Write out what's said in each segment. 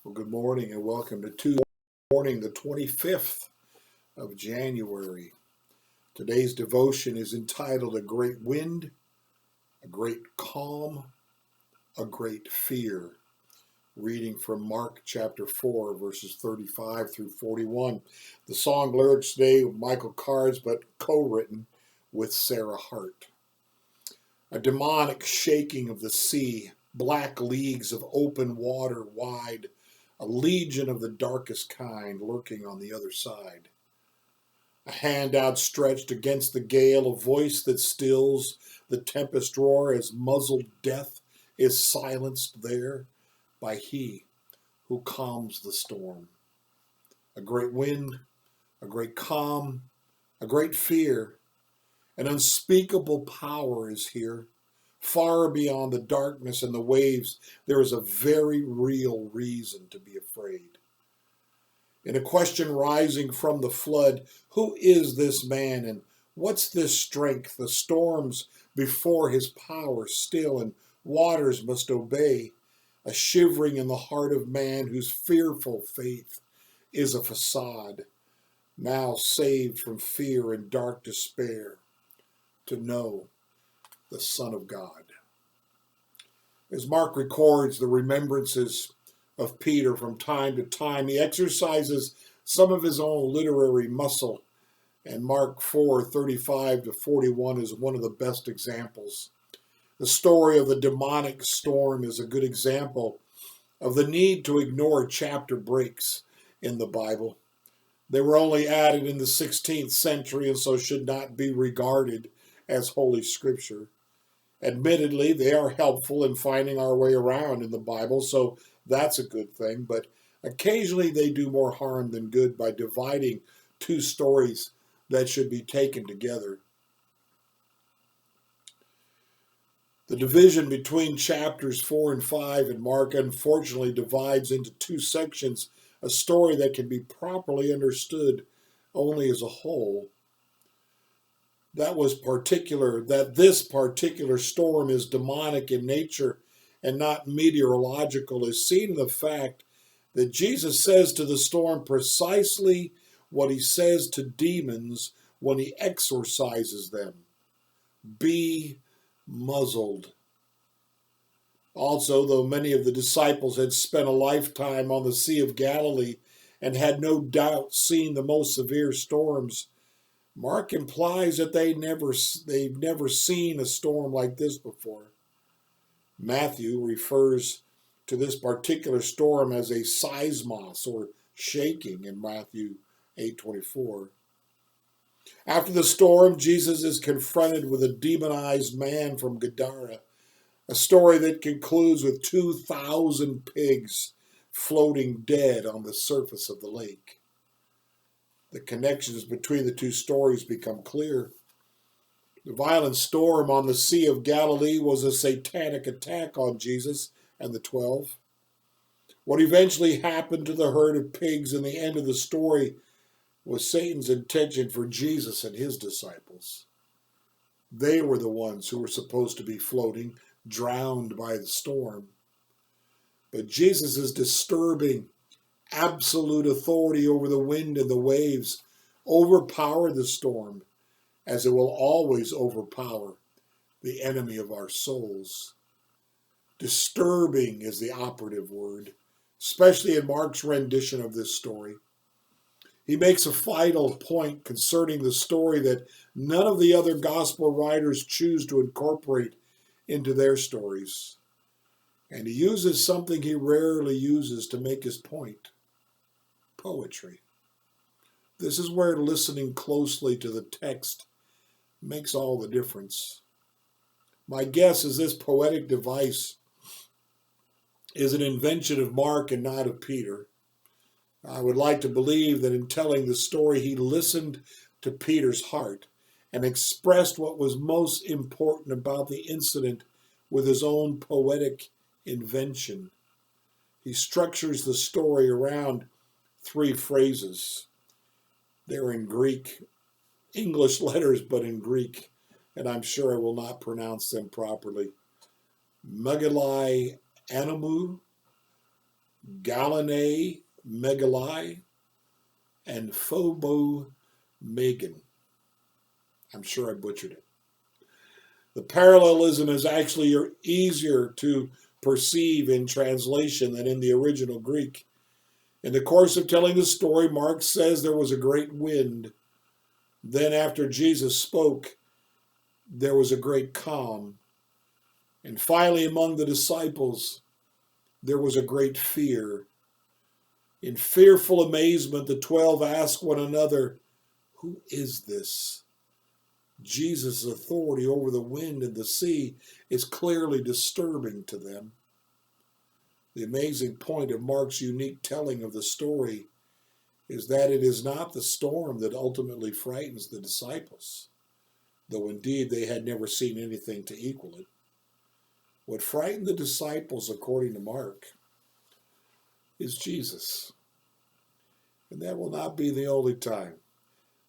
Well, good morning and welcome to Tuesday morning, the 25th of January. Today's devotion is entitled A Great Wind, a Great Calm, a Great Fear. Reading from Mark chapter 4, verses 35 through 41. The song lyrics today were Michael Card's, but co-written with Sarah Hart. A demonic shaking of the sea, black leagues of open water wide, a legion of the darkest kind lurking on the other side. A hand outstretched against the gale, a voice that stills the tempest roar as muzzled death is silenced there by he who calms the storm. A great wind, a great calm, a great fear, an unspeakable power is here. Far beyond the darkness and the waves, there is a very real reason to be afraid. In a question rising from the flood, who is this man and what's this strength? The storms before his power still and waters must obey. A shivering in the heart of man whose fearful faith is a facade, now saved from fear and dark despair, to know the Son of God. As Mark records the remembrances of Peter from time to time, he exercises some of his own literary muscle, and Mark 4:35 to 41 is one of the best examples. The story of the demonic storm is a good example of the need to ignore chapter breaks in the Bible. They were only added in the 16th century and so should not be regarded as Holy Scripture. Admittedly, they are helpful in finding our way around in the Bible, so that's a good thing, but occasionally they do more harm than good by dividing two stories that should be taken together. The division between chapters 4 and 5 in Mark unfortunately divides into two sections, a story that can be properly understood only as a whole. This particular storm is demonic in nature and not meteorological is seen in the fact that Jesus says to the storm precisely what he says to demons when he exorcises them. Be muzzled. Also, though many of the disciples had spent a lifetime on the Sea of Galilee and had no doubt seen the most severe storms, Mark implies that they've never seen a storm like this before. Matthew refers to this particular storm as a seismos, or shaking, in Matthew 8:24. After the storm, Jesus is confronted with a demonized man from Gadara, a story that concludes with 2,000 pigs floating dead on the surface of the lake. The connections between the two stories become clear. The violent storm on the Sea of Galilee was a satanic attack on Jesus and the 12. What eventually happened to the herd of pigs in the end of the story was Satan's intention for Jesus and his disciples. They were the ones who were supposed to be floating, drowned by the storm. But Jesus' disturbing absolute authority over the wind and the waves overpower the storm, as it will always overpower the enemy of our souls. Disturbing is the operative word, especially in Mark's rendition of this story. He makes a vital point concerning the story that none of the other gospel writers choose to incorporate into their stories. And he uses something he rarely uses to make his point: poetry. This is where listening closely to the text makes all the difference. My guess is this poetic device is an invention of Mark and not of Peter. I would like to believe that in telling the story, he listened to Peter's heart and expressed what was most important about the incident with his own poetic invention. He structures the story around three phrases. They're in Greek, English letters, but in Greek, and I'm sure I will not pronounce them properly. Megalai animu, Galene Megali, and Phobo Megan. I'm sure I butchered it. The parallelism is actually easier to perceive in translation than in the original Greek. In the course of telling the story, Mark says there was a great wind. Then, after Jesus spoke, there was a great calm. And finally, among the disciples, there was a great fear. In fearful amazement, the 12 asked one another, "Who is this?" Jesus' authority over the wind and the sea is clearly disturbing to them. The amazing point of Mark's unique telling of the story is that it is not the storm that ultimately frightens the disciples, though indeed they had never seen anything to equal it. What frightened the disciples, according to Mark, is Jesus. And that will not be the only time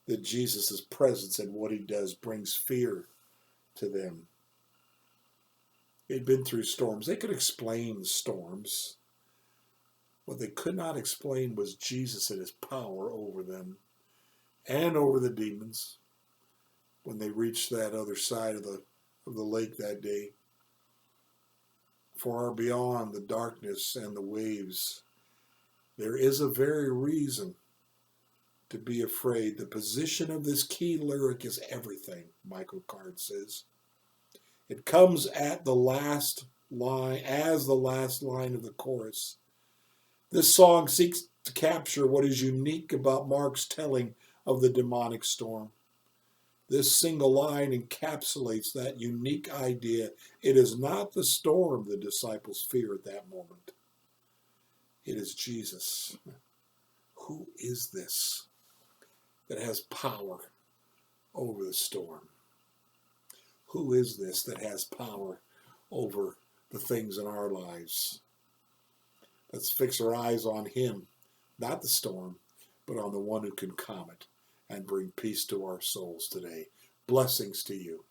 that Jesus' presence and what he does brings fear to them. They'd been through storms. They could explain storms. What they could not explain was Jesus and his power over them and over the demons when they reached that other side of the lake that day. Far beyond the darkness and the waves, there is a very reason to be afraid. The position of this key lyric is everything, Michael Card says. It comes at the last line, as the last line of the chorus. This song seeks to capture what is unique about Mark's telling of the demonic storm. This single line encapsulates that unique idea. It is not the storm the disciples fear at that moment. It is Jesus. Who is this that has power over the storm? Who is this that has power over the things in our lives? Let's fix our eyes on him, not the storm, but on the one who can calm it and bring peace to our souls today. Blessings to you.